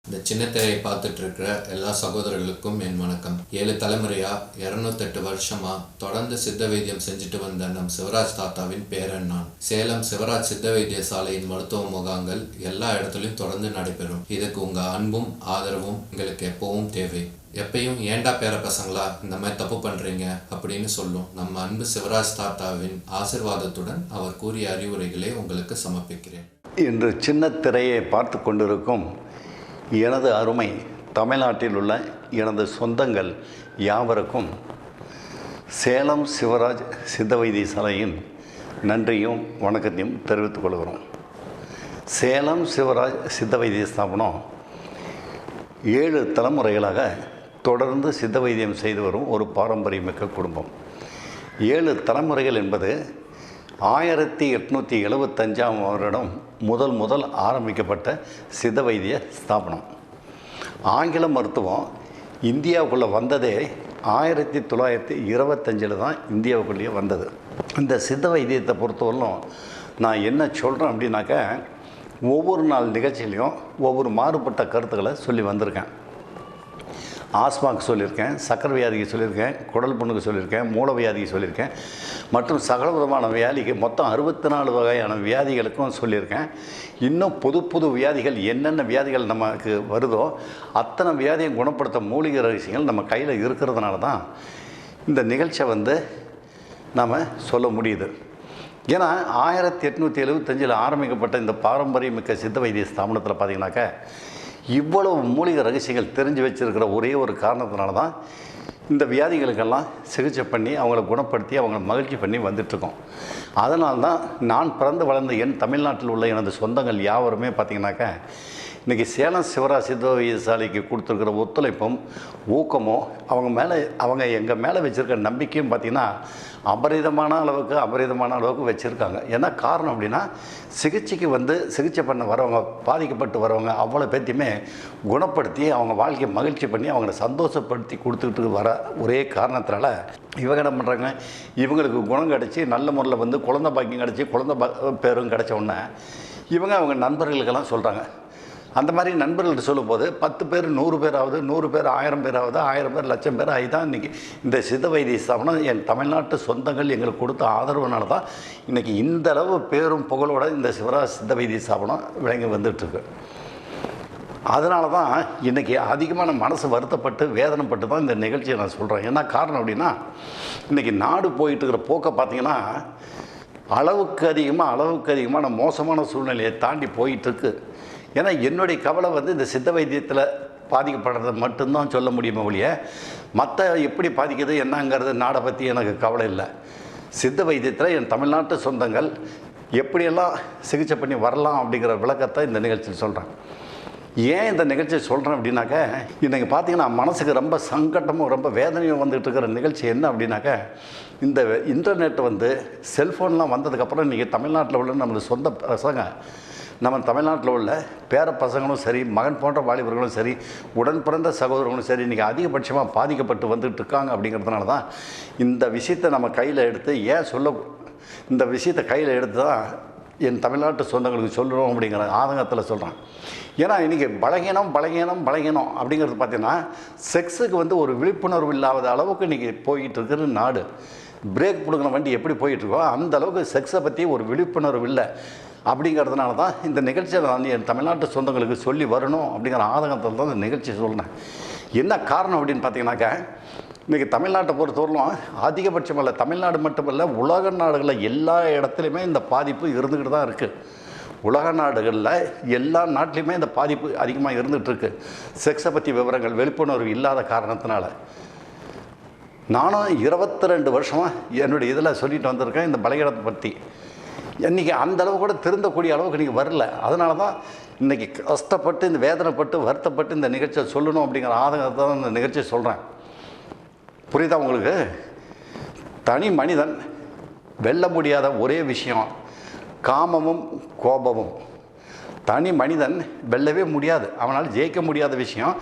இந்த சின்ன திரையை பார்த்துட்டு இருக்கிற எல்லா சகோதரர்களுக்கும் என் வணக்கம். 7 தலைமுறையா 208 வருஷமா தொடர்ந்து சித்த வைத்தியம் செஞ்சுட்டு வந்த நம் சிவராஜ் தாத்தாவின் பேரன் நான். சேலம் சிவராஜ் சித்த வைத்திய சாலையின் மருத்துவ முகாங்கள் எல்லா இடத்துலையும் தொடர்ந்து நடைபெறும். இதுக்கு உங்க அன்பும் ஆதரவும் எங்களுக்கு எப்பவும் தேவை. எப்பயும் ஏண்டா பேர பசங்களா இந்த மாதிரி தப்பு பண்றீங்க அப்படின்னு சொல்லும் நம்ம அன்பு சிவராஜ் தாத்தாவின் ஆசிர்வாதத்துடன் அவர் கூறிய அறிவுரைகளை உங்களுக்கு சமர்ப்பிக்கிறேன். இன்று சின்ன திரையை பார்த்து கொண்டிருக்கும் எனது அருமை தமிழ்நாட்டில் உள்ள எனது சொந்தங்கள் யாவருக்கும் சேலம் சிவராஜ் சித்த வைத்தியசாலையின் நன்றியும் வணக்கத்தையும் தெரிவித்துக் கொள்கிறோம். சேலம் சிவராஜ் சித்த வைத்திய ஸ்தாபனம் 7 தலைமுறைகளாக தொடர்ந்து சித்த வைத்தியம் செய்து வரும் ஒரு பாரம்பரியமிக்க குடும்பம். 7 தலைமுறைகள் என்பது 1875ஆம் வருடம் முதல் ஆரம்பிக்கப்பட்ட சித்த வைத்திய ஸ்தாபனம். ஆங்கில மருத்துவம் இந்தியாவுக்குள்ளே வந்ததே 1925 தான் இந்தியாவுக்குள்ளேயே வந்தது. இந்த சித்த வைத்தியத்தை பொறுத்தவரையிலும் நான் என்ன சொல்கிறேன் அப்படின்னாக்கா, ஒவ்வொரு நாள் நிகழ்ச்சியிலையும் ஒவ்வொரு மாறுபட்ட கருத்துக்களை சொல்லி வந்திருக்கேன். ஆஸ்மாக்கு சொல்லியிருக்கேன், சக்கரை வியாதிக்கு சொல்லியிருக்கேன், குடல் புண்ணுக்கு சொல்லியிருக்கேன், மூல வியாதிக்கு சொல்லியிருக்கேன், மற்றும் சகல விதமான வியாதிக்கு மொத்தம் 64 வகையான வியாதிகளுக்கும் சொல்லியிருக்கேன். இன்னும் புது வியாதிகள் என்னென்ன வியாதிகள் நமக்கு வருதோ அத்தனை வியாதியை குணப்படுத்த மூலிகை ரகசியங்கள் நம்ம கையில் இருக்கிறதுனால தான் இந்த நிகழ்ச்சியை நாம் சொல்ல முடியுது. ஏன்னா 1875 ஆரம்பிக்கப்பட்ட இந்த பாரம்பரியமிக்க சித்த வைத்திய ஸ்தாபனத்தில் பார்த்திங்கனாக்கா இவ்வளவு மூலிகை ரகசியங்கள் தெரிஞ்சு வச்சுருக்கிற ஒரே ஒரு காரணத்தினால தான் இந்த வியாதிகளுக்கெல்லாம் சிகிச்சை பண்ணி அவங்கள குணப்படுத்தி அவங்கள மகிழ்ச்சி பண்ணி வந்துட்டுருக்கோம். அதனால தான் நான் பிறந்து வளர்ந்த என் தமிழ்நாட்டில் உள்ள எனது சொந்தங்கள் யாவருமே பார்த்திங்கனாக்கா இன்றைக்கி சேலம் சிவராஜ் சித்த வைத்தியசாலைக்கு கொடுத்துருக்கிற ஒத்துழைப்பும் ஊக்கமும் அவங்க எங்கள் மேலே வச்சுருக்க நம்பிக்கையும் பார்த்திங்கன்னா அபரிதமான அளவுக்கு வச்சுருக்காங்க. என்ன காரணம் அப்படின்னா, சிகிச்சை பண்ண வரவங்க, பாதிக்கப்பட்டு வரவங்க அவ்வளோ பேத்தையுமே குணப்படுத்தி அவங்க வாழ்க்கையை மகிழ்ச்சி பண்ணி அவங்கள சந்தோஷப்படுத்தி கொடுத்துக்கிட்டு வர ஒரே காரணத்தினால இவங்க என்ன பண்ணுறாங்க, இவங்களுக்கு குணம் கிடச்சி நல்ல முறையில் குழந்தை பாக்கியம் கிடச்சி பேரும் கிடச்ச உடனே அவங்க நண்பர்களுக்கெல்லாம் சொல்கிறாங்க. அந்த மாதிரி நண்பர்கள்ட்ட சொல்லும்போது 10 பேர் 100 பேராவது, 100 பேர் 1000 பேராவது, 1000 பேர் லட்சம் பேர் ஆகி தான் இன்றைக்கி இந்த சித்த வைத்திய ஸ்தாபனம் என் தமிழ்நாட்டு சொந்தங்கள் எங்களுக்கு கொடுத்த ஆதரவுனால தான் இன்றைக்கி இந்த அளவு பேரும் புகழோட இந்த சிவராஜ் சித்த வைத்திய ஸ்தாபனம் விளங்கி வந்துட்டுருக்கு. அதனால தான் இன்றைக்கி அதிகமான மனசு வருத்தப்பட்டு வேதனைப்பட்டு தான் இந்த நிகழ்ச்சியை நான் சொல்கிறேன். என்ன காரணம் அப்படின்னா, இன்றைக்கி நாடு போயிட்டு இருக்கிற போக்கை பார்த்திங்கன்னா அளவுக்கு அதிகமான மோசமான சூழ்நிலையை தாண்டி போயிட்டுருக்கு. ஏன்னா என்னுடைய கவலை இந்த சித்த வைத்தியத்தில் பாதிக்கப்படுறது மட்டும்தான் சொல்ல முடியுமே ஒழிய மற்ற எப்படி பாதிக்குது என்னங்கிறது நாடை பற்றி எனக்கு கவலை இல்லை. சித்த வைத்தியத்தில் என் தமிழ்நாட்டு சொந்தங்கள் எப்படியெல்லாம் சிகிச்சை பண்ணி வரலாம் அப்படிங்கிற விளக்கத்தை இந்த நிகழ்ச்சியில் சொல்கிறேன். ஏன் இந்த நிகழ்ச்சியை சொல்கிறேன் அப்படின்னாக்கா, இன்றைக்கி பார்த்திங்கன்னா மனசுக்கு ரொம்ப சங்கட்டமும் ரொம்ப வேதனையும் வந்துகிட்டு இருக்கிற நிகழ்ச்சி என்ன அப்படின்னாக்கா, இந்த இன்டர்நெட் செல்ஃபோன்லாம் வந்ததுக்கப்புறம் இன்றைக்கி தமிழ்நாட்டில் உள்ள நம்மளது சொந்த பசங்க, நம்ம தமிழ்நாட்டில் உள்ள பேர பசங்களும் சரி, மகன் போன்ற வாலிபர்களும் சரி, உடன் பிறந்த சகோதரர்களும் சரி இன்றைக்கி அதிகபட்சமாக பாதிக்கப்பட்டு வந்துட்டு இருக்காங்க. அப்படிங்கிறதுனால தான் இந்த விஷயத்தை நம்ம கையில் எடுத்து இந்த விஷயத்தை கையில் எடுத்து தான் என் தமிழ்நாட்டு சொந்தங்களுக்கு சொல்லணும் அப்படிங்கிற ஆதங்கத்தில் சொல்கிறேன். ஏன்னா இன்றைக்கி பலகீனம் அப்படிங்கிறது பார்த்திங்கன்னா செக்ஸுக்கு ஒரு விழிப்புணர்வு இல்லாத அளவுக்கு இன்றைக்கி போய்கிட்டு இருக்கிற நாடு. பிரேக் பிடுங்கின வண்டி எப்படி போயிட்டுருக்கோ அந்த அளவுக்கு செக்ஸை பற்றி ஒரு விழிப்புணர்வு இல்லை. அப்படிங்கிறதுனால தான் இந்த நிகழ்ச்சியை நான் என் தமிழ்நாட்டு சொந்தங்களுக்கு சொல்லி வரணும் அப்படிங்கிற ஆதங்கத்தில் தான் இந்த நிகழ்ச்சி சொல்கிறேன். என்ன காரணம் அப்படின்னு பார்த்தீங்கன்னாக்கா, இன்றைக்கி தமிழ்நாட்டை பொறுத்தவரையிலும் அதிகபட்சமல்ல, தமிழ்நாடு மட்டுமல்ல, உலக நாடுகளில் எல்லா இடத்துலையுமே இந்த பாதிப்பு இருந்துக்கிட்டு தான் இருக்குது. உலக நாடுகளில் எல்லா நாட்டிலையுமே இந்த பாதிப்பு அதிகமாக இருந்துகிட்ருக்கு. செக்ஸை பற்றி விவரங்கள் விழிப்புணர்வு இல்லாத காரணத்தினால. நானும் 22 வருஷமாக என்னுடைய இதில் சொல்லிட்டு வந்திருக்கேன் இந்த பலகீனத்தை பற்றி. இன்றைக்கி அந்தளவு கூட திருந்தக்கூடிய அளவுக்கு இன்றைக்கி வரல. அதனால தான் இன்றைக்கி கஷ்டப்பட்டு இந்த வேதனைப்பட்டு வருத்தப்பட்டு இந்த நிகழ்ச்சியை சொல்லணும் அப்படிங்கிற ஆதங்கத்தை தான் இந்த நிகழ்ச்சியை சொல்கிறேன். புரியுதா உங்களுக்கு? தனி மனிதன் வெல்ல முடியாத ஒரே விஷயம் காமமும் கோபமும். தனி மனிதன் வெல்லவே முடியாது, அவனால் ஜெயிக்க முடியாத விஷயம்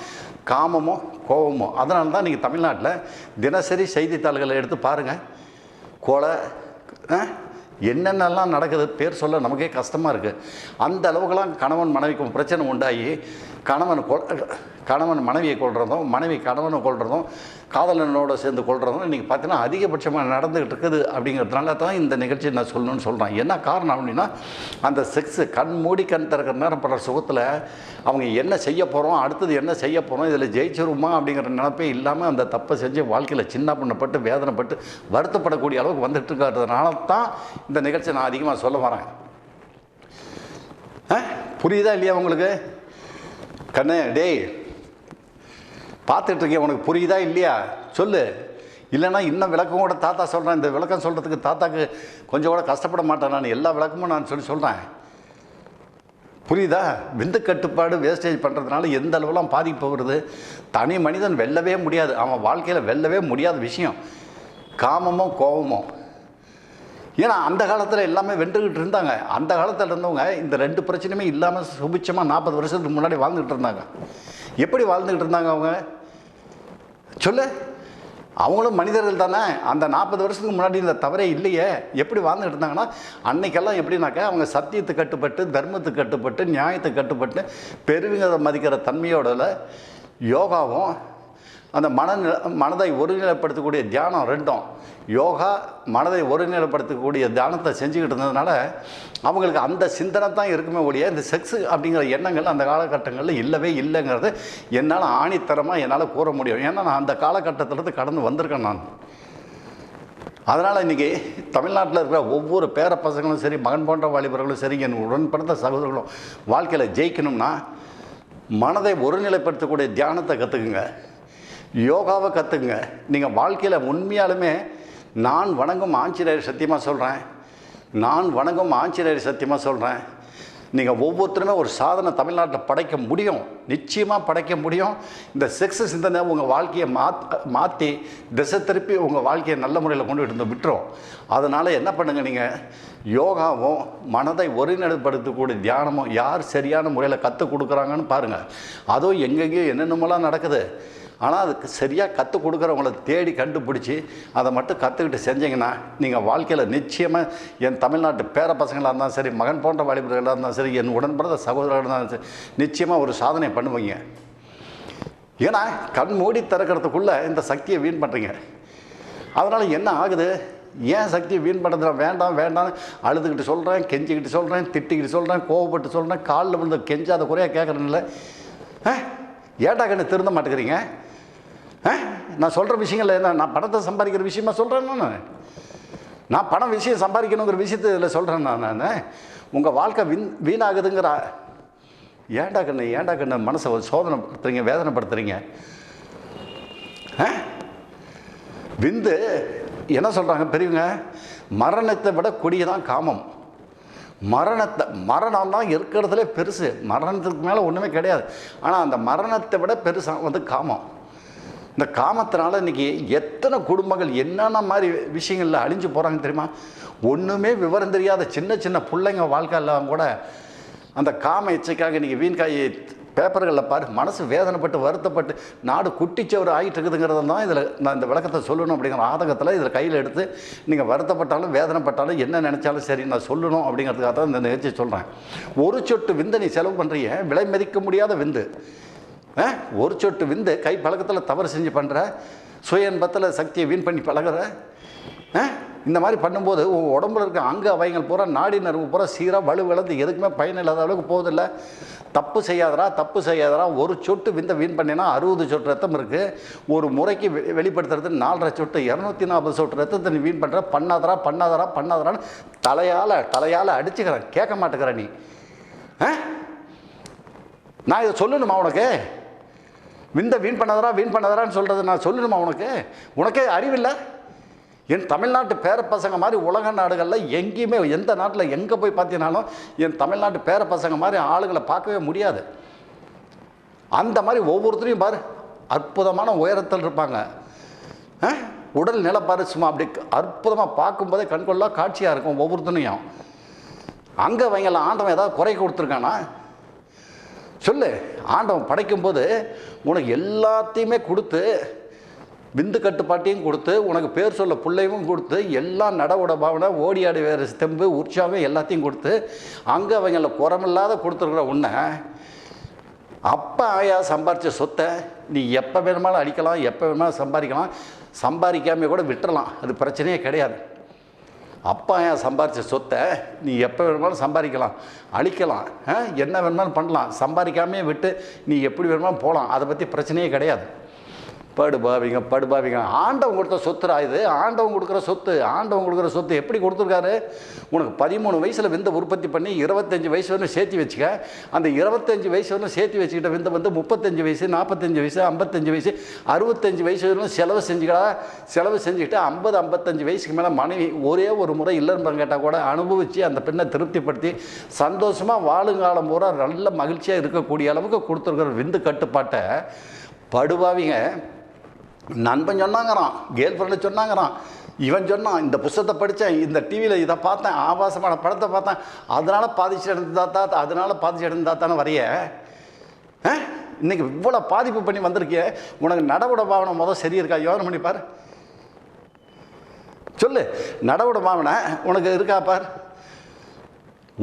காமமும் கோபமும். அதனால தான் இன்றைக்கி தமிழ்நாட்டில் தினசரி செய்தித்தாள்களை எடுத்து பாருங்கள், கொலை என்னென்னலாம் நடக்குது பேர் சொல்ல நமக்கே கஷ்டமாக இருக்குது. அந்த அளவுக்குலாம் கணவன் மனைவிக்கும் பிரச்சனை உண்டாகி கணவன் மனைவியை கொள்றதும், மனைவி கணவனை கொள்றதும், காதலனோடு சேர்ந்து கொள்றதும் இன்றைக்கி பார்த்தீங்கன்னா அதிகபட்சமாக நடந்துகிட்டு இருக்குது. அப்படிங்கிறதுனால தான் இந்த நிகழ்ச்சி நான் சொல்லணும்னு சொல்கிறேன். என்ன காரணம் அப்படின்னா, அந்த செக்ஸு கண் மூடி கண் திறக்கிற நேரம் படுற சுகத்தில் அவங்க என்ன செய்ய போகிறோம், அடுத்தது என்ன செய்ய போகிறோம், இதில் ஜெயிச்சிருமா அப்படிங்கிற நினைப்பே இல்லாமல் அந்த தப்பை செஞ்சு வாழ்க்கையில் சின்ன பண்ணப்பட்டு வேதனைப்பட்டு வருத்தப்படக்கூடிய அளவுக்கு வந்துட்டு இருக்கிறதுனால தான் இந்த நிகழ்ச்சி நான் அதிகமாக சொல்ல வரேன். புரியுதா இல்லையா உங்களுக்கு? கண்ணே, டேய் பார்த்துட்ருக்கேன், உனக்கு புரியுதா இல்லையா சொல்லு. இல்லைன்னா இன்னும் விளக்கம் கூட தாத்தா சொல்கிறேன். இந்த விளக்கம் சொல்கிறதுக்கு தாத்தாக்கு கொஞ்சம் கூட கஷ்டப்பட மாட்டேன். நான் எல்லா விளக்கமும் நான் சொல்கிறேன். புரியுதா? விந்து கட்டுப்பாடு வேஸ்டேஜ் பண்ணுறதுனால எந்த அளவுலாம் பாதிப்பு வருது. தனி மனிதன் வெல்லவே முடியாது. அவன் வாழ்க்கையில் வெல்லவே முடியாத விஷயம் காமமும் கோபமும். ஏன்னா அந்த காலத்தில் எல்லாமே வென்றுக்கிட்டு இருந்தாங்க. அந்த காலத்தில் இருந்தவங்க இந்த 2 பிரச்சனையுமே இல்லாமல் சுபிட்சமாக 40 வருஷத்துக்கு முன்னாடி வாழ்ந்துக்கிட்டு இருந்தாங்க. எப்படி வாழ்ந்துக்கிட்டு இருந்தாங்க அவங்க சொல்லு? அவங்களும் மனிதர்கள் தானே. அந்த 40 வருஷத்துக்கு முன்னாடி இந்த தவறே இல்லையே. எப்படி வாழ்ந்துக்கிட்டு இருந்தாங்கன்னா, அன்னைக்கெல்லாம் எப்படின்னாக்கா அவங்க சத்தியத்துக்கு கட்டுப்பட்டு, தர்மத்துக்கு கட்டுப்பட்டு, நியாயத்துக்கு கட்டுப்பட்டு, பெருவிங்கதை மதிக்கிற தன்மையோட யோகாவும் அந்த மனதை ஒருநிலைப்படுத்தக்கூடிய தியானம் ரெண்டும், யோகா மனதை ஒருநிலைப்படுத்தக்கூடிய தியானத்தை செஞ்சுக்கிட்டு இருந்ததுனால அவங்களுக்கு அந்த சிந்தனை தான் இருக்குமே ஒழிய இந்த செக்ஸு அப்படிங்கிற எண்ணங்கள் அந்த காலகட்டங்களில் இல்லவே இல்லைங்கிறது என்னால் ஆணித்தரமாக என்னால் கூற முடியும். ஏன்னா நான் அந்த காலகட்டத்திலேருந்து கடந்து வந்திருக்கேன் நான். அதனால் இன்றைக்கி தமிழ்நாட்டில் இருக்கிற ஒவ்வொரு பேர பசங்களும் சரி, மகன் போன்ற வாலிபர்களும் சரி, என் உடன்பிறந்த சகோதரர்களும் வாழ்க்கையில் ஜெயிக்கணும்னா மனதை ஒருநிலைப்படுத்தக்கூடிய தியானத்தை கற்றுக்குங்க, யோகாவை கற்றுக்குங்க. நீங்கள் வாழ்க்கையில் உண்மையாலுமே நான் வணங்கும் ஆஞ்சநேயர் சத்தியமாக சொல்கிறேன், நான் வணங்கும் ஆஞ்சநேயர் சத்தியமாக சொல்கிறேன், நீங்கள் ஒவ்வொருத்தருமே ஒரு சாதனை தமிழ்நாட்டில் படைக்க முடியும், நிச்சயமாக படைக்க முடியும். இந்த செக்ஸ் சிந்தனை உங்கள் வாழ்க்கையை மாற்றி திசை திருப்பி உங்கள் வாழ்க்கையை நல்ல முறையில் கொண்டு வந்து விட்டுரும். அதனால் என்ன பண்ணுங்கள், நீங்கள் யோகாவும் மனதை ஒருநிலைப்படுத்தக்கூடிய தியானமும் யார் சரியான முறையில் கற்றுக் கொடுக்குறாங்கன்னு பாருங்கள். அதுவும் எங்கெங்கேயோ என்னென்னமெல்லாம் நடக்குது. ஆனால் அதுக்கு சரியாக கற்றுக் கொடுக்குறவங்கள தேடி கண்டுபிடிச்சி அதை மட்டும் கற்றுக்கிட்டு செஞ்சிங்கன்னா நீங்கள் வாழ்க்கையில் நிச்சயமாக என் தமிழ்நாட்டு பேர பசங்களாக இருந்தாலும் சரி, மகன் போன்ற வாலிபர்களாக இருந்தாலும் சரி, என் உடன்பிறந்த சகோதரர்களாக இருந்தாலும் சரி, நிச்சயமாக ஒரு சாதனை பண்ணுவீங்க. ஏன்னா கண் மூடி திறக்கிறதுக்குள்ளே இந்த சக்தியை வீண் பண்ணுறீங்க. அதனால் என்ன ஆகுது, ஏன் சக்தியை வீண் பண்ணுறதுல வேண்டாம் வேண்டாம்னு அழுதுகிட்டு சொல்கிறேன், கெஞ்சிக்கிட்டு சொல்கிறேன், திட்டிக்கிட்டு சொல்கிறேன், கோவப்பட்டு சொல்கிறேன், காலில் வந்து கெஞ்சாத குறையாக கேட்குறேன்ல. ஏட்டா கண்ணு திருந்த மாட்டேங்கிறீங்க? நான் சொல்கிற விஷயங்கள் என்ன, நான் பணத்தை சம்பாதிக்கிற விஷயமா சொல்கிறேன். நான் பணம் விஷயம் சம்பாதிக்கணுங்கிற விஷயத்தை இதில் சொல்கிறேன். நான் உங்கள் வாழ்க்கை வீணாகுதுங்கிற ஏண்டா கண்ணு மனசை சோதனைப்படுத்துறீங்க, வேதனைப்படுத்துறீங்க. விந்து என்ன சொல்கிறாங்க பெரியவங்க, மரணத்தை விட கொடியதான் காமம். மரணம் தான் இருக்கிறதுலே பெருசு. மரணத்துக்கு மேலே ஒன்றுமே கிடையாது. ஆனால் அந்த மரணத்தை விட பெருசாக வந்து காமம். இந்த காமத்தினால இன்றைக்கி எத்தனை குடும்பங்கள் என்னென்ன மாதிரி விஷயங்களில் அழிஞ்சு போகிறாங்க தெரியுமா? ஒன்றுமே விவரம் தெரியாத சின்ன சின்ன பிள்ளைங்க வாழ்க்கையெல்லாம் கூட அந்த காம இச்சைக்காக இன்றைக்கி வீண்காய் பேப்பர்களில் பாரு, மனசு வேதனைப்பட்டு வருத்தப்பட்டு நாடு குட்டிச்சவர் ஆகிட்டு இருக்குதுங்கிறது தான் இதில் நான் இந்த விளக்கத்தை சொல்லணும் அப்படிங்கிற ஆதங்கத்தில் இதில் கையில் எடுத்து நீங்கள் வருத்தப்பட்டாலும் வேதனைப்பட்டாலும் என்ன நினச்சாலும் சரி நான் சொல்லணும் அப்படிங்கிறதுக்காக தான் இந்த நிகழ்ச்சி சொல்கிறேன். ஒரு சொட்டு விந்தை நீ செலவு பண்ணுறீங்க, விலை மதிக்க முடியாத விந்து. ஒரு சொட்டு விந்து கை பழக்கத்தில் தவறு செஞ்சு பண்ணுற, சுய இன்பத்தில் சக்தியை வீண் பண்ணி பழகிற, இந்த மாதிரி பண்ணும்போது உங்கள் உடம்புல இருக்க அங்கே அவைகள் பூரா நாடி நரம்பு பூரா சீராக வலுவிழந்து எதுக்குமே பயனில்லாத அளவுக்கு போகுதில்ல. தப்பு செய்யாதரா. ஒரு சொட்டு விந்த வீண் பண்ணினா 60 சொட்டு ரத்தம் இருக்குது. ஒரு முறைக்கு வெளிப்படுத்துறது 4.5 சொட்டு, 240 சொட்டு ரத்தத்தை நீ வீண் பண்ணுற. பண்ணாதரான்னு தலையால் அடிச்சுக்கிறேன். கேட்க மாட்டேங்கிற நீ. நான் இதை சொல்லணுமா உனக்கு? விந்த வீண் பண்ணாதரான்னு சொல்கிறது நான் சொல்லணுமா உனக்கு? உனக்கே அறிவில்லை. என் தமிழ்நாட்டு பேர பசங்க மாதிரி உலக நாடுகளில் எங்கேயுமே எந்த நாட்டில் எங்கே போய் பார்த்தீங்கன்னாலும் என் தமிழ்நாட்டு பேர பசங்க மாதிரி ஆளுகளை பார்க்கவே முடியாது. அந்த மாதிரி ஒவ்வொருத்தரையும் பாரு, அற்புதமான உயரத்தில் இருப்பாங்க. உடல் நிலப்பாரு சும்மா அப்படி அற்புதமாக பார்க்கும்போதே கண்கொள்ளா காட்சியாக இருக்கும் ஒவ்வொருத்தனையும். அங்கே வைங்கலாம் ஆண்டவன் ஏதாவது குறை கொடுத்துருக்கானா சொல்லு. ஆண்டவன் படைக்கும்போது உனக்கு எல்லாத்தையுமே கொடுத்து, விந்து கட்டுப்பாட்டையும் கொடுத்து, உனக்கு பேர் சொல்ல பிள்ளையும் கொடுத்து, எல்லாம் நடவுட பாவனை ஓடி ஆடி வேறு தெம்பு உற்சாகம் எல்லாத்தையும் கொடுத்து, அங்கே அவங்கள குறமில்லாத கொடுத்துருக்குற உன்னை அப்பா ஆயா சம்பாரித்த சொத்தை நீ எப்போ வேணுமாலும் அடிக்கலாம், எப்போ வேணுமாலும் சம்பாதிக்கலாம், சம்பாதிக்காமல் கூட விட்டுறலாம், அது பிரச்சனையே கிடையாது. அப்பா ஆயா சம்பாரித்த சொத்தை நீ எப்போ வேணுமாலும் சம்பாதிக்கலாம், அழிக்கலாம், என்ன வேணுமாலும் பண்ணலாம், சம்பாதிக்காமே விட்டு நீ எப்படி வேணுமாலும் போகலாம், அதை பற்றி பிரச்சனையே கிடையாது. படுபாவிங்க ஆண்டவன் கொடுத்த சொத்துரா இது, ஆண்டவன் கொடுக்குற சொத்து. ஆண்டவன் கொடுக்குற சொத்து எப்படி கொடுத்துருக்காரு? உனக்கு 13 வயசில் விந்த உற்பத்தி பண்ணி 25 வயசு வரணும் சேர்த்து வச்சுக்க. அந்த 25 வயசு வரணும் சேர்த்து வச்சுக்கிட்ட விந்த வந்து 35 வயசு, 45 வயசு, 55 வயசு, 65 வயசு வரணும் செலவு செஞ்சுக்கிட்டு 50-55 வயசுக்கு மேலே மனைவி ஒரே ஒரு முறை இல்லைன்னு கேட்டால் கூட அனுபவித்து அந்த பெண்ணை திருப்திப்படுத்தி சந்தோஷமாக வாழுங்காலம் பூரா நல்ல மகிழ்ச்சியாக இருக்கக்கூடிய அளவுக்கு கொடுத்துருக்குற விந்து கட்டுப்பாட்டை படுபாவிங்க நண்பன் சொன்னாங்கிறான், கேர்ள் ஃப்ரெண்டு சொன்னாங்கிறான், இவன் சொன்னான், இந்த புத்தகத்தை படித்தேன், இந்த டிவியில் இதை பார்த்தேன், ஆபாசமான படத்தை பார்த்தேன், அதனால் பாதிச்சு எடுத்தாத்தானே வரைய. இன்றைக்கி இவ்வளோ பாதிப்பு பண்ணி வந்திருக்கிய, உனக்கு நடவுட பாவனை முதல் சரி இருக்கா? யோசனை பண்ணி பார், சொல்லு. நடவுட பாவனை உனக்கு இருக்கா பார்.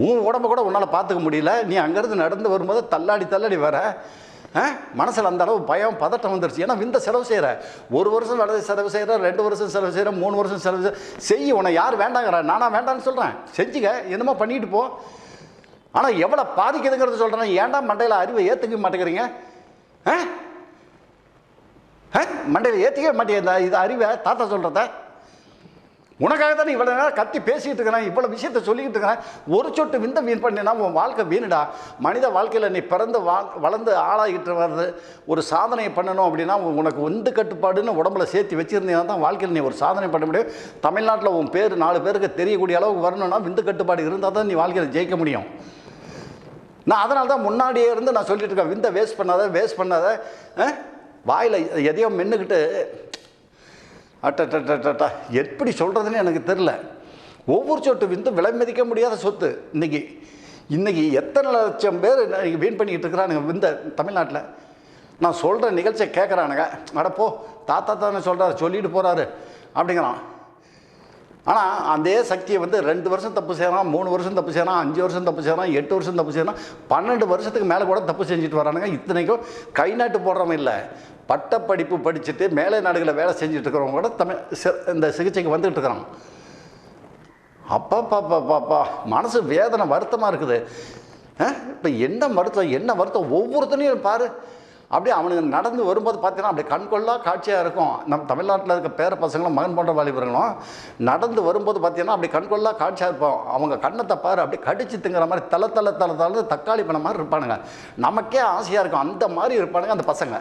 உன் உடம்பை கூட உன்னால் பார்த்துக்க முடியல, நீ அங்கேருந்து நடந்து வரும்போது தள்ளாடி வர. மனசில் அந்த அளவு பயம் பதட்டம் வந்துருச்சு. ஏன்னா விந்த செலவு செய்கிற, 1 வருஷம் செலவு செய்கிற, 2 வருஷம் செலவு செய்கிற, 3 வருஷம் செலவு செய்ய. உன்னை யார் வேண்டாங்கிற? நானா வேண்டான்னு சொல்கிறேன். செஞ்சுக்க, என்னமோ பண்ணிட்டு போ. ஆனால் எவ்வளோ பாதிக்குதுங்கிறது சொல்கிறேன். ஏன்டா மண்டையில் அறிவை ஏற்றுக்க மாட்டேங்கிறீங்க? மண்டையில் ஏற்றிக்கவே மாட்டேங்க இது அறிவை. தாத்தா சொல்கிறத உனக்காக தான் இவ்வளோ நேரம் கத்தி பேசிகிட்டு இருக்கிறேன், இவ்வளோ விஷயத்த சொல்லிக்கிட்டு இருக்கிறேன். ஒரு சொட்டு விந்த வீண் பண்ணினா உன் வாழ்க்கை வீணுடா. மனித வாழ்க்கையில் நீ பிறந்து வளர்ந்து ஆளாகிட்டு வர்றது ஒரு சாதனை பண்ணணும் அப்படின்னா உனக்கு விந்து கட்டுப்பாடுன்னு உடம்புல சேர்த்து வச்சுருந்தீங்கன்னா தான் வாழ்க்கையில் நீ ஒரு சாதனை பண்ண முடியும். தமிழ்நாட்டில் உன் பேர் 4 பேருக்கு தெரியக்கூடிய அளவுக்கு வரணும்னா விந்து கட்டுப்பாடு இருந்தால் தான் நீ வாழ்க்கையில் ஜெயிக்க முடியும். நான் அதனால தான் முன்னாடியே இருந்து நான் சொல்லிட்டு இருக்கேன், விந்தை வேஸ்ட் பண்ணாத. வாயில் எதையோ மென்னுக்கிட்டு அட்டா எப்படி சொல்கிறதுன்னு எனக்கு தெரில. ஒவ்வொரு சொட்டு விந்து விலை மதிக்க முடியாத சொத்து. இன்றைக்கி எத்தனை லட்சம் பேர் வீண் பண்ணிக்கிட்டு இருக்கிறானுங்க விந்த தமிழ்நாட்டில். நான் சொல்கிற நிகழ்ச்சியை கேட்குறானுங்க, அடப்போ தாத்தா தானே சொல்கிறாரு, சொல்லிட்டு போகிறாரு அப்படிங்கிறான். ஆனால் அதே சக்தியை வந்து 2 வருஷம் தப்பு செய்யறான், 3 வருஷம் தப்பு செய்யறான், 5 வருஷம் தப்பு செய்யறான், 8 வருஷம் தப்பு செய்யறான், 12 வருஷத்துக்கு மேலே கூட தப்பு செஞ்சுட்டு வரானுங்க. இத்தனைக்கும் கை நாட்டு போடுறவன் இல்லை, பட்டப்படிப்பு படிச்சுட்டு மேலே நாடுகளில் வேலை செஞ்சுட்டு இருக்கிறவங்க கூட இந்த சிகிச்சைக்கு வந்துட்டு இருக்கிறான். அப்பா மனசு வேதனை வருத்தமாக இருக்குது. இப்போ என்ன வருத்தம் ஒவ்வொருத்தனையும் பாரு. அப்படியே அவனுங்க நடந்து வரும்போது பார்த்தீங்கன்னா அப்படியே கண்கொள்ளா காட்சியாக இருக்கும். நம்ம தமிழ்நாட்டில் இருக்க பேர பசங்களும் மகன் போன்ற வாலிபர்களும் நடந்து வரும்போது பார்த்தீங்கன்னா அப்படி கண்கொள்ளா காட்சியாக இருப்போம். அவங்க கண்ணத்தை பாரு, அப்படியே கடிச்சு திங்குற மாதிரி தலை தக்காளி பண்ண மாதிரி இருப்பானுங்க. நமக்கே ஆசையாக இருக்கும், அந்த மாதிரி இருப்பானுங்க அந்த பசங்க.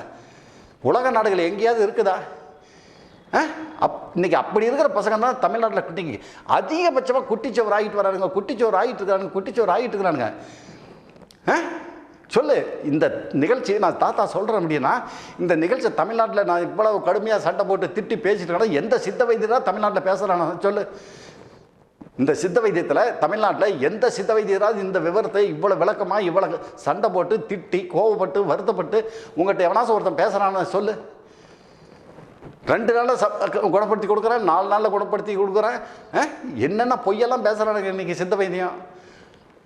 உலக நாடுகள் எங்கேயாவது இருக்குதா? இன்னைக்கு அப்படி இருக்கிற பசங்க தான் தமிழ்நாட்டில் குட்டிக்கு அதிகபட்சமாக குட்டிச்சோறு ஆகிட்டு இருக்கிறானுங்க. சொல்லு. இந்த நிகழ்ச்சி நான் தாத்தா சொல்கிறேன் அப்படின்னா, இந்த நிகழ்ச்சி தமிழ்நாட்டில் நான் இவ்வளவு கடுமையாக சண்டை போட்டு திட்டி பேசிட்டு இருக்கேன். எந்த சித்த வைத்தியராக தமிழ்நாட்டில் பேசுகிறானா சொல்லு. இந்த சித்த வைத்தியத்தில் தமிழ்நாட்டில் எந்த சித்த வைத்தியராக இந்த விவரத்தை இவ்வளோ விளக்கமாக இவ்வளோ சண்டை போட்டு திட்டி கோவப்பட்டு வருத்தப்பட்டு உங்கள்கிட்ட எவனாச்சும் ஒருத்தன் பேசுகிறான்னு சொல்லு. 2 நாளில் குணப்படுத்தி கொடுக்குறேன், 4 நாளில் குணப்படுத்தி கொடுக்குறேன். என்னென்ன பொய்யெல்லாம் பேசுகிறானுங்க இன்றைக்கி சித்த வைத்தியம்.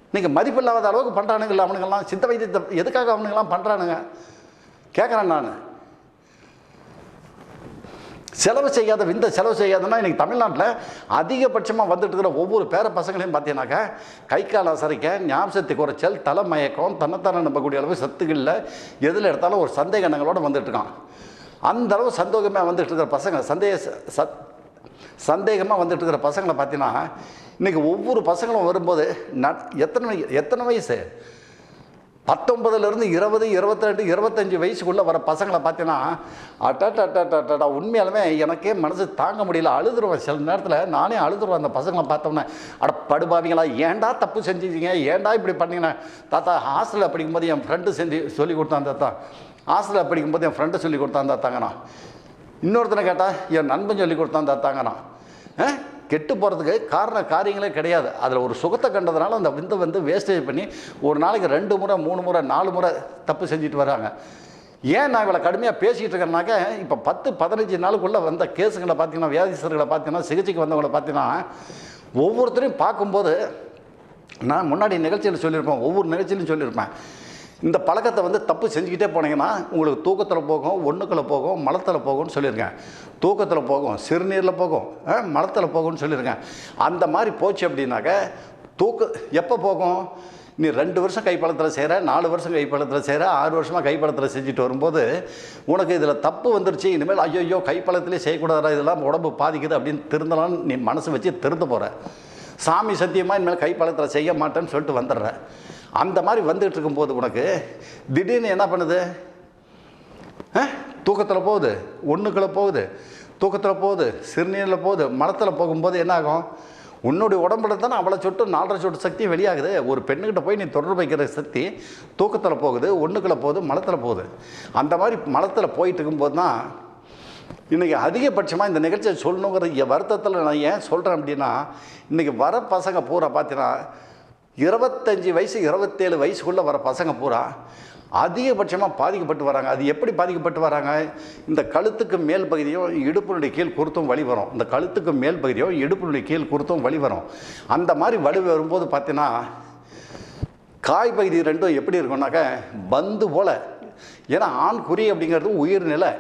இன்றைக்கி மதிப்பில்லாத அளவுக்கு பண்ணுறானுங்கள அவனுங்கெல்லாம். சித்த வைத்தியத்தை எதுக்காக அவனுங்கெல்லாம் பண்ணுறானுங்க கேட்குறேன் நான். செலவு செய்யாதுன்னா இன்றைக்கி தமிழ்நாட்டில் அதிகபட்சமாக வந்துட்டு இருக்கிற ஒவ்வொரு பேர பசங்களையும் பார்த்தீங்கன்னாக்கா கை கால் அசரிக்க, ஞாபகத்தை குறைச்சல், தலைமயக்கம், தன்னைத்தானே நம்பக்கூடிய அளவு சத்துக்களில் எதில் எடுத்தாலும் ஒரு சந்தேக எண்ணங்களோடு வந்துட்டுருக்கான். அந்த அளவு சந்தோகமாக வந்துட்டு இருக்கிற பசங்க, சந்தேகமாக வந்துட்டு இருக்கிற பசங்களை பார்த்தீங்கன்னா இன்றைக்கி ஒவ்வொரு பசங்களும் வரும்போது எத்தனை வயசு 19லேருந்து 20, 22, 25 வயசுக்குள்ளே வர பசங்களை பார்த்தீங்கன்னா அட்டா உண்மையாலுமே எனக்கே மனசு தாங்க முடியல, அழுதுருவேன். சில நேரத்தில் நானே அழுதுருவேன் அந்த பசங்களை பார்த்தோன்னே. படுபாவிங்களா, ஏன்டா தப்பு செஞ்சுச்சிங்க, ஏன்டா இப்படி பண்ணிங்கன்னா? தாத்தா ஹாஸ்டலில் படிக்கும்போது என் ஃப்ரெண்டு சொல்லி கொடுத்தான் தாத்தா, ஹாஸ்டலில் படிக்கும்போது என் ஃப்ரெண்டு சொல்லி கொடுத்தான் தாத்தாங்கண்ணா. இன்னொருத்தனை கேட்டால் என் நண்பன் சொல்லி கொடுத்தான் தாத்தாங்கண்ணா. கெட்டு போகிறதுக்கு காரியங்களே கிடையாது. அதில் ஒரு சுகத்தை கண்டதுனால அந்த விந்தை வந்து வேஸ்டேஜ் பண்ணி ஒரு நாளைக்கு 2 முறை 3 முறை 4 முறை தப்பு செஞ்சுட்டு வராங்க. ஏன் நான் இவ்வளோ கடுமையாக பேசிகிட்டு இருக்கேன்னாக்க, இப்போ 10-15 நாளுக்குள்ளே வந்த கேஸுங்களை பார்த்தீங்கன்னா, வியாதிஸ்தர்களை பார்த்தீங்கன்னா, சிகிச்சைக்கு வந்தவங்களை பார்த்தீங்கன்னா, ஒவ்வொருத்தரையும் பார்க்கும்போது நான் முன்னாடி நிகழ்ச்சியில் சொல்லியிருப்பேன், ஒவ்வொரு நிகழ்ச்சியிலும் சொல்லியிருப்பேன், இந்த பழக்கத்தை வந்து தப்பு செஞ்சுக்கிட்டே போனீங்கன்னா உங்களுக்கு தூக்கத்தில் போகும், ஒன்றுக்கில் போகும், மலத்தில் போகும்னு சொல்லியிருக்கேன். தூக்கத்தில் போகும், சிறுநீரில் போகும், மலத்தில் போகும்னு சொல்லியிருக்கேன். அந்த மாதிரி போச்சு அப்படின்னாக்க எப்போ போகும்? நீ 2 வருஷம் கைப்பழத்தில் செய்கிற, 4 வருஷம் கைப்பழத்தில் செய்கிற, 6 வருஷமாக கைப்பழத்தில் செஞ்சுட்டு வரும்போது உனக்கு இதில் தப்பு வந்துருச்சு, இனிமேல் ஐயோ கைப்பழத்திலே செய்யக்கூடாதா, இதெல்லாம் உடம்பு பாதிக்குது அப்படின்னு திருந்தலான்னு நீ மனசு வச்சு திருந்த போகிற. சாமி சத்தியமாக இனிமேல் கைப்பழத்தில் செய்ய மாட்டேன்னு சொல்லிட்டு வந்துடுற. அந்த மாதிரி வந்துகிட்டு இருக்கும்போது உனக்கு திடீர்னு என்ன பண்ணுது? தூக்கத்தில் போகுது, ஒன்றுக்குள்ள போகுது, தூக்கத்தில் போகுது, சிறுநீரில் போகுது, மலத்தில் போகும்போது என்ன ஆகும்? உன்னுடைய உடம்புல தானே அவ்வளோ சொட்டு 4.5 சொட்டு சக்தி வெளியாகுது. ஒரு பெண்ணுக்கிட்ட போய் நீ தொடர்பு வைக்கிற சக்தி தூக்கத்தில் போகுது, ஒன்றுக்குள்ள போகுது, மலத்தில் போகுது. அந்த மாதிரி மலத்தில் போயிட்டு இருக்கும்போது தான் இன்றைக்கி அதிகபட்சமாக இந்த நிகழ்ச்சியை சொல்லணுங்கிற வருத்தத்தில் நான் ஏன் சொல்கிறேன் அப்படின்னா, இன்றைக்கி வர பசங்க பூரா பார்த்தீங்கன்னா 25 வயசு 27 வயசுக்குள்ளே வர பசங்க பூரா அதிகபட்சமாக பாதிக்கப்பட்டு வராங்க. அது எப்படி பாதிக்கப்பட்டு வராங்க? இந்த கழுத்துக்கு மேல் பகுதியும் இடுப்பினுடைய கீழ் குருத்தும் வலி வரும். இந்த கழுத்துக்கு மேல் பகுதியும் இடுப்பினுடைய கீழ் குருத்தும் வலி வரும். அந்த மாதிரி வலி வரும்போது பார்த்தீங்கன்னா காய் பகுதி ரெண்டும் எப்படி இருக்கும்னாக்க பந்து போல். ஏன்னா ஆண் குறி அப்படிங்கிறது உயிர்நிலை.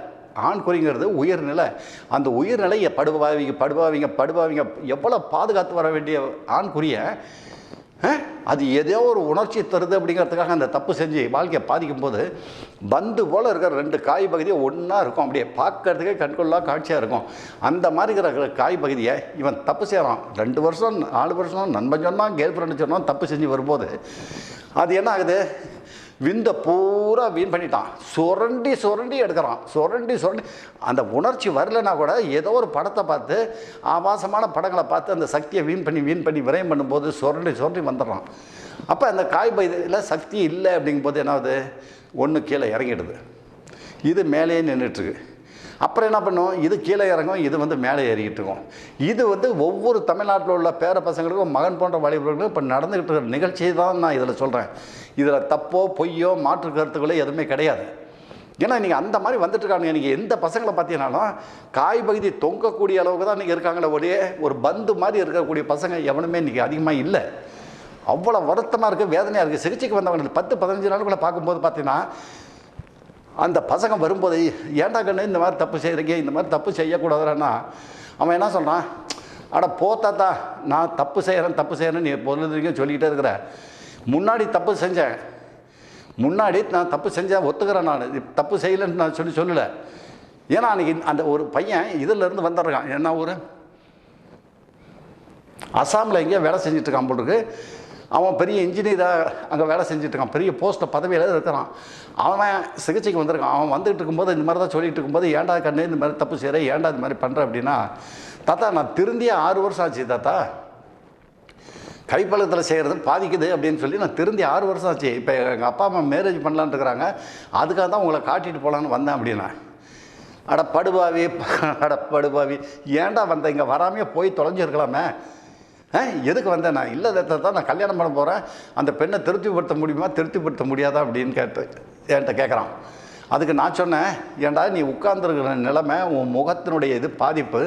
ஆண் குறிங்கிறது உயிர்நிலை. அந்த உயிர்நிலையை படுபாவிங்க எவ்வளோ பாதுகாத்து வர வேண்டிய ஆண் குறியை அது ஏதோ ஒரு உணர்ச்சி தருது அப்படிங்கிறதுக்காக அந்த தப்பு செஞ்சு வாழ்க்கையை பாதிக்கும் போது பந்து போல் இருக்கிற 2 காய் பகுதியை ஒன்றா இருக்கும். அப்படியே பார்க்கறதுக்கே கண்கொள்ளா காட்சியாக இருக்கும். அந்த மாதிரி இருக்கிற காய் பகுதியை இவன் தப்பு செய்கிறான். 2 வருஷம் 4 வருஷம் நண்பன் சொன்னான், கேர்ள் ஃப்ரெண்டு சொன்னான், தப்பு செஞ்சு வரும்போது அது என்ன ஆகுது? விந்த பூரா வீண் பண்ணிட்டான். சுரண்டி எடுக்கிறான். சுரண்டி அந்த உணர்ச்சி வரலைன்னா கூட ஏதோ ஒரு படத்தை பார்த்து, ஆபாசமான படங்களை பார்த்து அந்த சக்தியை வீண் பண்ணி விரயம் பண்ணும்போது சுரண்டி வந்துடுறான். அப்போ அந்த காய் பகுதியில் சக்தி இல்லை அப்படிங்கும்போது என்ன ஆகுது? ஒன்று கீழே இறங்கிடுது, இது மேலேயே நின்றுட்டுருக்கு. அப்புறம் என்ன பண்ணும்? இது கீழே இறங்கும், இது வந்து மேலே ஏறிக்கிட்டு இருக்கும். இது வந்து ஒவ்வொரு தமிழ்நாட்டில் உள்ள பேர பசங்களுக்கும் மகன் போன்ற வாலிபர்களுக்கும் இப்போ நடந்துக்கிட்டு இருக்கிற நிகழ்ச்சியை தான் நான் இதில் சொல்கிறேன். இதில் தப்போ பொய்யோ மாற்று கருத்துக்களோ எதுவுமே கிடையாது. ஏன்னா நீங்கள் அந்த மாதிரி வந்துட்டுருக்காங்க. நீங்கள் எந்த பசங்களை பார்த்தீங்கன்னாலும் காய் பகுதி தொங்கக்கூடிய அளவுக்கு தான் இன்றைக்கி இருக்காங்களே ஒரே ஒரு பந்து மாதிரி இருக்கக்கூடிய பசங்க எவனுமே இன்றைக்கி அதிகமாக இல்லை. அவ்வளோ வருத்தமாக இருக்குது, வேதனையாக இருக்குது. சிகிச்சைக்கு வந்தவங்க 10-15 நாளுக்குள்ளே பார்க்கும்போது பார்த்தீங்கன்னா அந்த பசங்க வரும்போது ஏன்டா கண்ணு இந்த மாதிரி தப்பு செய்கிறீங்க, இந்த மாதிரி தப்பு செய்யக்கூடாதுன்னா அவன் என்ன சொல்கிறான்? அட போத்தாத்தா, நான் தப்பு செய்கிறேன்னு நீ பொருளுக்கு சொல்லிக்கிட்டே இருக்கிற. முன்னாடி நான் தப்பு செஞ்சேன், ஒத்துக்கிறேன். நான் தப்பு செய்யலைன்னு நான் சொல்லலை. ஏன்னா அன்றைக்கி அந்த ஒரு பையன் இதிலேருந்து வந்துடுறான். என்ன ஊர்? அசாமில் எங்கேயோ வேலை செஞ்சிட்ருக்கான் போட்டுருக்கு. அவன் பெரிய இன்ஜினியராக அங்கே வேலை செஞ்சிட்ருக்கான், பெரிய போஸ்ட்டை பதவியில் இருக்கிறான். அவன் சிகிச்சைக்கு வந்திருக்கான். அவன் வந்துகிட்டு இருக்கும்போது இந்த மாதிரி தான் சொல்லிகிட்டு இருக்கும்போது ஏன்டா கண்ணு இந்த மாதிரி தப்பு செய்கிறேன், ஏன்டா இது மாதிரி பண்ணுறேன் அப்படின்னா, தாத்தா நான் திருந்தியே 6 வருஷம் ஆச்சு தாத்தா, கைப்பழக்கத்தில் செய்கிறது பாதிக்குது அப்படின்னு சொல்லி நான் திருந்தி 6 வருஷம் ஆச்சு. இப்போ எங்கள் அப்பா அம்மா மேரேஜ் பண்ணலான்னு இருக்கிறாங்க, அதுக்காக தான் உங்களை காட்டிட்டு போகலான்னு வந்தேன் அப்படின்னா. அட படுபாவி ஏன்டா வந்தேன்? இங்கே வராமையே போய் தொலைஞ்சிருக்கலாமே. எதுக்கு வந்தேன்? நான் இல்லை தான் நான் கல்யாணம் பண்ண போகிறேன், அந்த பெண்ணை திருப்திப்படுத்த முடியாதா அப்படின்னு என்கிட்ட கேட்குறான். அதுக்கு நான் சொன்னேன், ஏன்டா நீ உட்கார்ந்துருக்கிற நிலைமை, உன் முகத்தினுடைய இது பாதிப்பு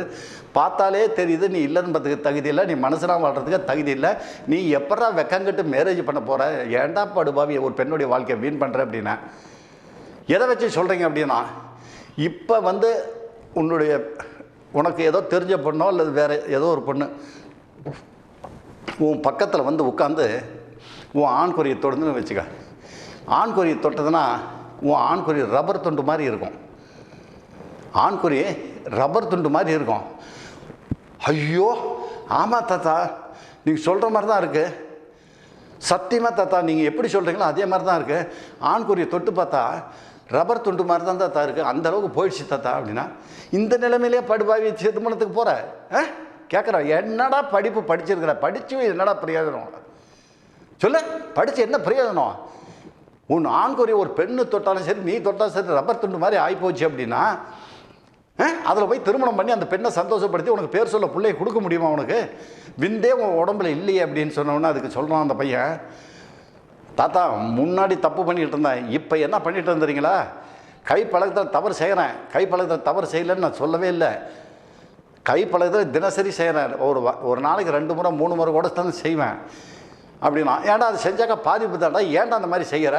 பார்த்தாலே தெரியுது, நீ இல்லைன்றதுக்கு தகுதி இல்லை, நீ மனசனாக வாழ்கிறதுக்கு தகுதி இல்லை, நீ எப்படா வெக்கங்கிட்டு மேரேஜ் பண்ண போகிற, ஏன்டா படுபாவி ஒரு பெண்ணுடைய வாழ்க்கையை வீண் பண்ணுற அப்படின்னா. எதை வச்சு சொல்கிறீங்க அப்படின்னா, இப்போ வந்து உனக்கு ஏதோ தெரிஞ்ச பொண்ணோ அல்லது வேறு ஏதோ ஒரு பொண்ணு உன் பக்கத்தில் வந்து உட்காந்து உன் ஆண்குறியை தொடுதுன்னு வச்சுக்க. ஆண்குறியை தொட்டதுன்னா உன் ஆண்குறி ரப்பர் துண்டு மாதிரி இருக்கும். ஆண்குறி ரப்பர் துண்டு மாதிரி இருக்கும். ஐயோ ஆமாம் தாத்தா, நீங்கள் சொல்கிற மாதிரி தான் இருக்குது, சத்தியமாக தாத்தா நீங்கள் எப்படி சொல்கிறீங்களோ அதே மாதிரி தான் இருக்குது, ஆண்குறியை தொட்டு பார்த்தா ரப்பர் துண்டு மாதிரி தான் தாத்தா இருக்குது, அந்தளவுக்கு போயிடுச்சு தாத்தா அப்படின்னா. இந்த நிலைமையிலே படுபாவி திருமணத்துக்கு போகிற கேட்குறான். என்னடா படிப்பு படிச்சிருக்கிற, படித்து என்னடா பிரயோஜனம் சொல்ல? படித்து என்ன பிரயோஜனம்? உன் ஆண்குறி ஒரு பெண்ணு தொட்டாலும் சரி, நீ தொட்டாலும் சரி, ரப்பர் துண்டு மாதிரி ஆகிப்போச்சு அப்படின்னா அதில் போய் திருமணம் பண்ணி அந்த பெண்ணை சந்தோஷப்படுத்தி உனக்கு பேர் சொல்ல பிள்ளையை கொடுக்க முடியுமா? உனக்கு விந்தே உன் உடம்புல இல்லையே அப்படின்னு சொன்னோன்னா அதுக்கு சொல்கிறான் அந்த பையன், தாத்தா முன்னாடி தப்பு பண்ணிகிட்டு இருந்தேன், இப்போ என்ன பண்ணிட்டு இருந்தீங்களா? கைப்பழக்கத்தில் தவறு செய்கிறேன், கைப்பழக்கத்தில் தவறு செய்யலைன்னு நான் சொல்லவே இல்லை. கைப்பழக்கத்தில் தினசரி செய்கிறேன், ஒரு நாளைக்கு 2 முறை 3 முறை கூட தான் செய்வேன் அப்படின்னா. ஏன்டா அது செஞ்சாக்கா பாதிப்பு தான்டா, ஏன்டா அந்த மாதிரி செய்கிற,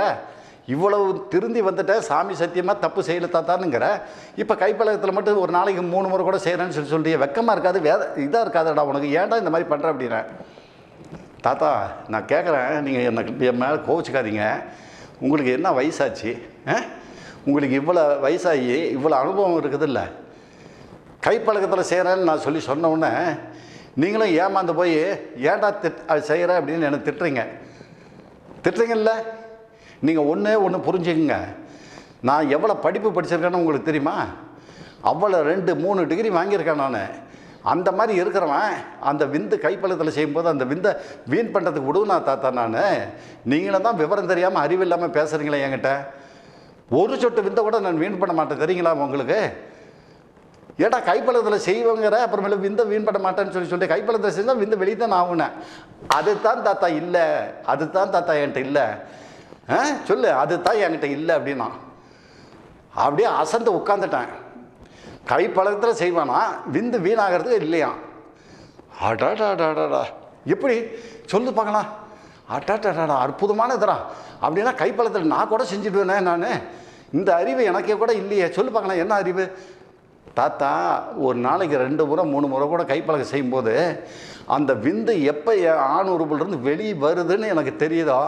இவ்வளவு திருந்தி வந்துட்டேன், சாமி சத்தியமாக தப்பு செய்யல தாத்தானுங்கிற. இப்போ கைப்பழக்கத்தில் மட்டும் ஒரு நாளைக்கு 3 முறை கூட செய்கிறேன்னு சொல்லிட்டு வெக்கமாக இருக்காது, இதாக இருக்காதுடா உனக்கு, ஏன்டா இந்த மாதிரி பண்ணுற அப்படின்னா. தாத்தா நான் கேட்குறேன், நீங்கள் என் மேலே கோவிச்சுக்காதீங்க, உங்களுக்கு என்ன வயசாச்சு? உங்களுக்கு இவ்வளோ வயசாகி இவ்வளோ அனுபவம் இருக்குது இல்லை, கைப்பழக்கத்தில் செய்கிறேன்னு நான் சொன்ன உடனே நீங்களும் ஏமாந்து போய் ஏன்டா அது செய்கிற அப்படின்னு எனக்கு திட்டுறீங்கல்ல. நீங்கள் ஒன்று புரிஞ்சுக்குங்க, நான் எவ்வளோ படிப்பு படிச்சிருக்கேன்னு உங்களுக்கு தெரியுமா? அவ்வளோ 2-3 டிகிரி வாங்கியிருக்கேன் நான். அந்த மாதிரி இருக்கிறவன் அந்த விந்து கைப்பழக்கத்தில் செய்யும்போது அந்த விந்தை வீண் பண்ணுறதுக்கு விடுவேனா தாத்தா நான்? நீங்களும் தான் விவரம் தெரியாமல் அறிவு இல்லாமல் பேசுகிறீங்களே என்கிட்ட. ஒரு சொட்டு விந்தை கூட நான் வீண் பண்ண மாட்டேன் தெரியுங்களா உங்களுக்கு? ஏடா கைப்பழக்கத்தில் செய்வங்கிற, அப்புறமேல விந்தை வீண் பண்ண மாட்டேன்னு சொல்லிட்டு கைப்பழக்கத்தில் செஞ்சால் விந்து வெளியே தான் ஆகுனேன். அதுதான் தாத்தா இல்லை, அதுதான் தாத்தா என்கிட்ட இல்லை. சொல்லு, அதுதான் என்கிட்ட இல்லை அப்படின்னா. அப்படியே அசந்து உட்காந்துட்டேன். கைப்பழக்கத்தில் செய்வானா, விந்து வீணாகிறதுக்கு இல்லையா? அடாடாடாடா எப்படி சொல்லு பார்க்கலாம். அட்டாடாடா அற்புதமானதுடா அப்படின்னா கைப்பழக்கத்தில் நான் கூட செஞ்சுடுவேனே நான். இந்த அறிவு எனக்கே கூட இல்லையே, சொல்லு பார்க்கலாம் என்ன அறிவு? தாத்தா ஒரு நாளைக்கு 2 முறை 3 முறை கூட கைப்பழக்கம் செய்யும்போது அந்த விந்து எப்போ ஆண் உறுப்புலேருந்து வெளியே வருதுன்னு எனக்கு தெரியுதோ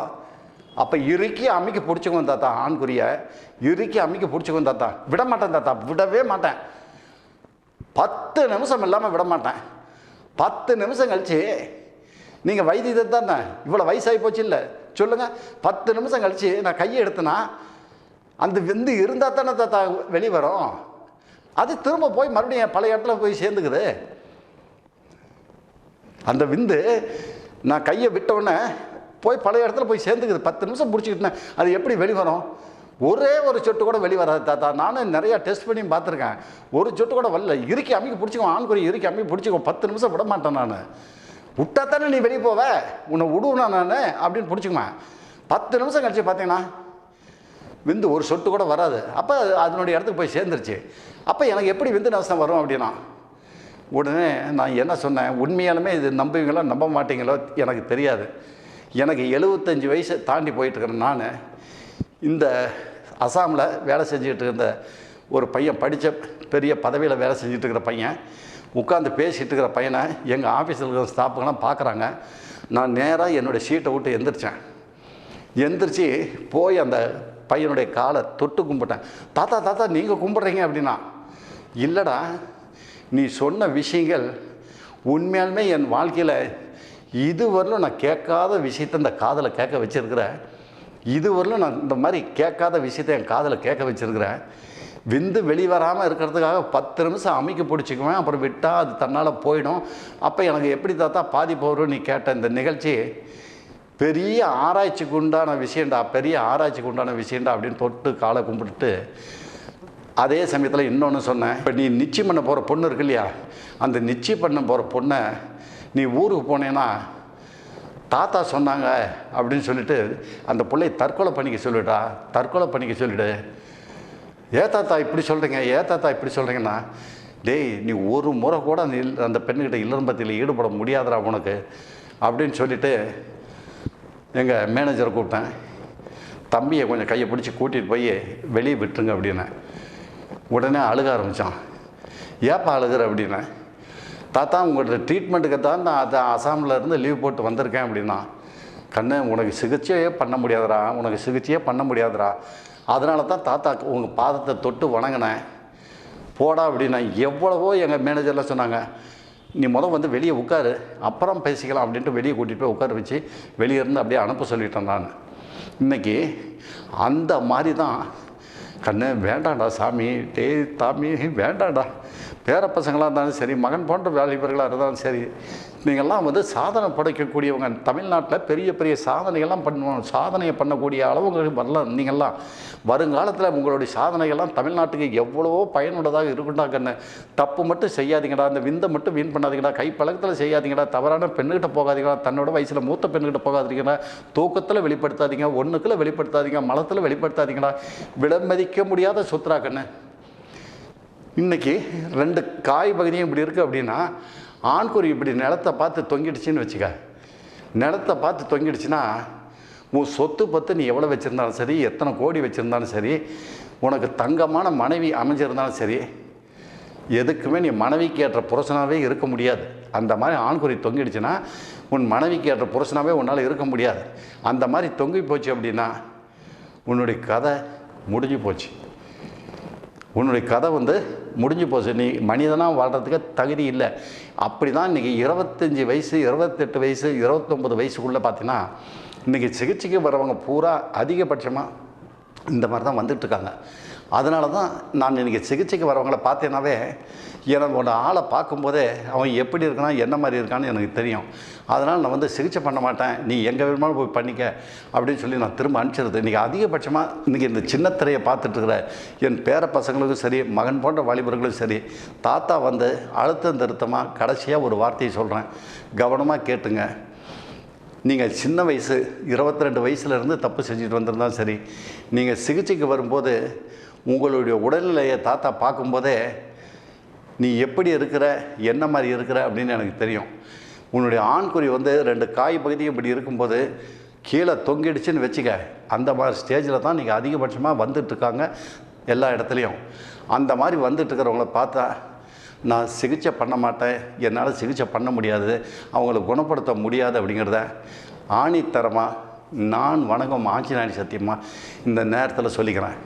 அப்போ இறுக்கி அமைக்க பிடிச்சிக்குவேன் தாத்தா. ஆண்குறிய இறுக்கி அமைக்க பிடிச்சிக்குவேன் தாத்தா. விட மாட்டேன் தாத்தா, விடவே மாட்டேன். 10 நிமிஷம் இல்லாமல் விட மாட்டேன். 10 நிமிஷம் கழிச்சு நீங்கள் வைத்தியத்தை தானே, இவ்வளோ வயசாகி போச்சு இல்லை சொல்லுங்கள். 10 நிமிஷம் கழிச்சு நான் கையை எடுத்தேன்னா அந்த விந்து இருந்தால் தானே தாத்தா வெளியே வரும். அது திரும்ப போய் மறுபடியும் பழைய இடத்துல போய் சேர்ந்துக்குது. அந்த விந்து நான் கையை விட்டவுடனே போய் பழைய இடத்துல போய் சேர்ந்துக்குது. 10 நிமிஷம் பிடிச்சிக்கிட்டேன், அது எப்படி வெளிவரும்? ஒரே ஒரு சொட்டு கூட வெளிவராது தாத்தா. நானும் நிறையா டெஸ்ட் பண்ணி பார்த்துருக்கேன், ஒரு சொட்டு கூட வரல. இறுக்கி அமைக்க பிடிச்சிக்குவோம், ஆண்குறி இறுக்கி அமைக்க பிடிச்சிக்குவோம். 10 நிமிஷம் விட மாட்டேன் நான். விட்டா தானே நீ வெளியே போவ, உன்னை விடுவேனா நான் அப்படின்னு பிடிச்சிக்குவேன். 10 நிமிஷம் கழிச்சு பார்த்தீங்கன்னா விந்து ஒரு சொட்டு கூட வராது. அப்போ அதனுடைய இடத்துக்கு போய் சேர்ந்துருச்சு. அப்போ எனக்கு எப்படி விந்து நஷ்டம் வரும் அப்படின்னா, உடனே நான் என்ன சொன்னேன், உண்மையாலுமே இது நம்புவீங்களோ நம்ப மாட்டீங்களோ எனக்கு தெரியாது. எனக்கு 75 வயசு தாண்டி போயிட்டுருக்கிறேன் நான். இந்த அசாமில் வேலை செஞ்சுக்கிட்டு இருந்த ஒரு பையன், படித்த பெரிய பதவியில் வேலை செஞ்சுட்டு இருக்கிற பையன், உட்காந்து பேசிகிட்டு இருக்கிற பையனை எங்கள் ஆஃபீஸில் இருக்கிற ஸ்டாஃபுங்கெல்லாம் பார்க்குறாங்க. நான் நேராக என்னுடைய சீட்டை விட்டு எந்திரிச்சு போய் அந்த பையனுடைய காலை தொட்டு கும்பிட்டேன். தாத்தா தாத்தா நீங்கள் கும்பிட்றீங்க அப்படின்னா, இல்லைடா நீ சொன்ன விஷயங்கள் உண்மையாலுமே என் வாழ்க்கையில் இதுவரையிலும் நான் கேட்காத விஷயத்தை இந்த காதில் கேட்க வச்சுருக்கிறேன். இதுவரையிலும் நான் இந்த மாதிரி கேட்காத விஷயத்தை என் காதில் கேட்க வச்சுருக்கிறேன். விந்து வெளிவராமல் இருக்கிறதுக்காக 10 நிமிஷம் அமைக்க பிடிச்சிக்குவேன், அப்புறம் விட்டால் அது தன்னால் போயிடும். அப்போ எனக்கு எப்படி தாத்தா பாதிப்பு வரும் நீ கேட்ட இந்த நிகழ்ச்சி பெரிய ஆராய்ச்சிக்கு உண்டான விஷயண்டா, பெரிய ஆராய்ச்சிக்கு உண்டான விஷயண்டா அப்படின்னு தொட்டு காலை கும்பிட்டுட்டு அதே சமயத்தில் இன்னொன்று சொன்னேன். இப்போ நீ நிச்சயம் பண்ண போகிற பொண்ணு இருக்கு இல்லையா, அந்த நிச்சயம் பண்ண போகிற பொண்ணை நீ ஊருக்கு போனேன்னா தாத்தா சொன்னாங்க அப்படின்னு சொல்லிட்டு அந்த பிள்ளை தற்கொலை பண்ணிக்க சொல்லிட்டா, தற்கொலை பண்ணிக்க சொல்லிவிடு. தாத்தா இப்படி சொல்கிறீங்க, தாத்தா இப்படி சொல்கிறீங்கன்னா, டேய் நீ ஒரு முறை கூட அந்த பெண்ணுக்கிட்ட இல்லறம்பத்தியில் ஈடுபட முடியாதுடா உனக்கு அப்படின்னு சொல்லிவிட்டு எங்கள் மேனேஜரை கூப்பிட்டேன். தம்பியை கொஞ்சம் கையை பிடிச்சி கூட்டிகிட்டு போய் வெளியே விட்டுருங்க அப்படின்னேன். உடனே அழுக ஆரம்பித்தான். ஏப்பா அழுகிற அப்படின்னேன். தாத்தா உங்களோட ட்ரீட்மெண்ட்டுக்கு தான் நான் அதை அசாமில் இருந்து லீவ் போட்டு வந்திருக்கேன் அப்படின்னா. கண்ணு உனக்கு சிகிச்சையே பண்ண முடியாதுடா, உனக்கு சிகிச்சையே பண்ண முடியாதுடா, அதனால தான் தாத்தா உங்கள் பாதத்தை தொட்டு வணங்கினேன் போடா அப்படின்னா. எவ்வளவோ எங்கள் மேனேஜர்லாம் சொன்னாங்க, நீ வந்து வெளியே உட்காரு அப்புறம் பேசிக்கலாம் அப்படின்ட்டு வெளியே கூட்டிகிட்டு போய் உட்கார வச்சு வெளியே இருந்து அப்படியே அனுப்ப சொல்லிட்டேன் நான். இன்றைக்கி அந்த மாதிரி தான் கண்ணு வேண்டாண்டா சாமி, தாமி வேண்டாண்டா. பேர பசங்களாக இருந்தாலும் சரி, மகன் போன்ற வாலிபர்களாக இருந்தாலும் சரி, நீங்கள்லாம் சாதனை படைக்கக்கூடியவங்க. தமிழ்நாட்டில் பெரிய பெரிய சாதனைகள்லாம் பண்ணுவோம், சாதனையை பண்ணக்கூடிய அளவுங்களுக்கு வரலாம். நீங்கள்லாம் வருங்காலத்தில் உங்களுடைய சாதனைகள்லாம் தமிழ்நாட்டுக்கு எவ்வளவோ பயனுள்ளதாக இருக்குண்டா கண்ணு. தப்பு மட்டும் செய்யாதீங்கடா, அந்த விந்தை மட்டும் வீண் பண்ணாதீங்கடா, கை பழக்கத்தில் செய்யாதீங்கடா, தவறான பெண்ணுக்கிட்ட போகாதீங்கடா, தன்னோட வயசில் மூத்த பெண்ணுக்கிட்ட போகாதீங்கடா, தூக்கத்தில் வெளிப்படுத்தாதீங்க, ஒன்றுக்குள்ள வெளிப்படுத்தாதீங்க, மலத்தில் வெளிப்படுத்தாதீங்கடா. விலமதிக்க முடியாத சொத்துரா கண்ணு. இன்றைக்கி 2 காய் பகுதியும் இப்படி இருக்குது அப்படின்னா, ஆண்குறி இப்படி நிலத்தை பார்த்து தொங்கிடுச்சின்னு வச்சுக்க. நிலத்தை பார்த்து தொங்கிடுச்சுன்னா உன் சொத்து பத்து நீ எவ்வளோ வச்சுருந்தாலும் சரி, எத்தனை கோடி வச்சுருந்தாலும் சரி, உனக்கு தங்கமான மனைவி அமைஞ்சிருந்தாலும் சரி, எதுக்குமே நீ மனைவிக்கு ஏற்ற புருஷனாகவே இருக்க முடியாது. அந்த மாதிரி ஆண்குறி தொங்கிடுச்சுன்னா உன் மனைவிக்கு ஏற்ற புருஷனாகவே உன்னால் இருக்க முடியாது. அந்த மாதிரி தொங்கி போச்சு அப்படின்னா உன்னுடைய கதை முடிஞ்சு போச்சு. உன்னுடைய கதை முடிஞ்சு போச்சு. நீ மனிதனாக வாழ்கிறதுக்கு தகுதி இல்லை. அப்படி தான் இன்றைக்கி 25 வயசு, 28 வயசு, 29 வயசுக்குள்ளே பார்த்தீங்கன்னா இன்றைக்கி சிகிச்சைக்கு வரவங்க பூரா அதிகபட்சமாக இந்த மாதிரி தான் வந்துட்டுருக்காங்க. அதனால தான் நான் இன்றைக்கி சிகிச்சைக்கு வரவங்கள பார்த்தேன்னாவே எனக்கு ஒரு ஆளை பார்க்கும்போதே அவன் எப்படி இருக்கானா, என்ன மாதிரி இருக்கான்னு எனக்கு தெரியும். அதனால் நான் சிகிச்சை பண்ண மாட்டேன், நீ எங்கே வேணுமாலும் போய் பண்ணிக்க அப்படின்னு சொல்லி நான் திரும்ப அனுப்பிச்சிடுறது. இன்றைக்கி அதிகபட்சமாக இன்றைக்கி இந்த சின்ன திரையை பார்த்துட்ருக்கிற என் பேர பசங்களுக்கும் சரி, மகன் போன்ற வாலிபர்களுக்கும் சரி, தாத்தா அழுத்தம் திருத்தமாக கடைசியாக ஒரு வார்த்தையை சொல்கிறேன், கவனமாக கேட்டுங்க. நீங்கள் சின்ன வயசு 22 வயசுலேருந்து தப்பு செஞ்சுட்டு வந்திருந்தாலும் சரி, நீங்கள் சிகிச்சைக்கு வரும்போது உங்களுடைய உடல்நிலையை தாத்தா பார்க்கும்போதே நீ எப்படி இருக்கிற, என்ன மாதிரி இருக்கிற அப்படின்னு எனக்கு தெரியும். உன்னுடைய ஆண்குறி 2 காய் பகுதி இப்படி இருக்கும்போது கீழே தொங்கிடுச்சுன்னு வச்சுக்க, அந்த மாதிரி ஸ்டேஜில் தான் நீங்கள் அதிகபட்சமாக வந்துட்டுருக்காங்க எல்லா இடத்துலையும். அந்த மாதிரி வந்துட்டுருக்கிறவங்கள பார்த்தா நான் சிகிச்சை பண்ண மாட்டேன், என்னால் சிகிச்சை பண்ண முடியாது, அவங்கள குணப்படுத்த முடியாது அப்படிங்கிறத ஆணித்தரமாக நான் வணக்கம் ஆஞ்சநேயர் சத்தியமாக இந்த நேரத்தில் சொல்லிக்கிறேன்.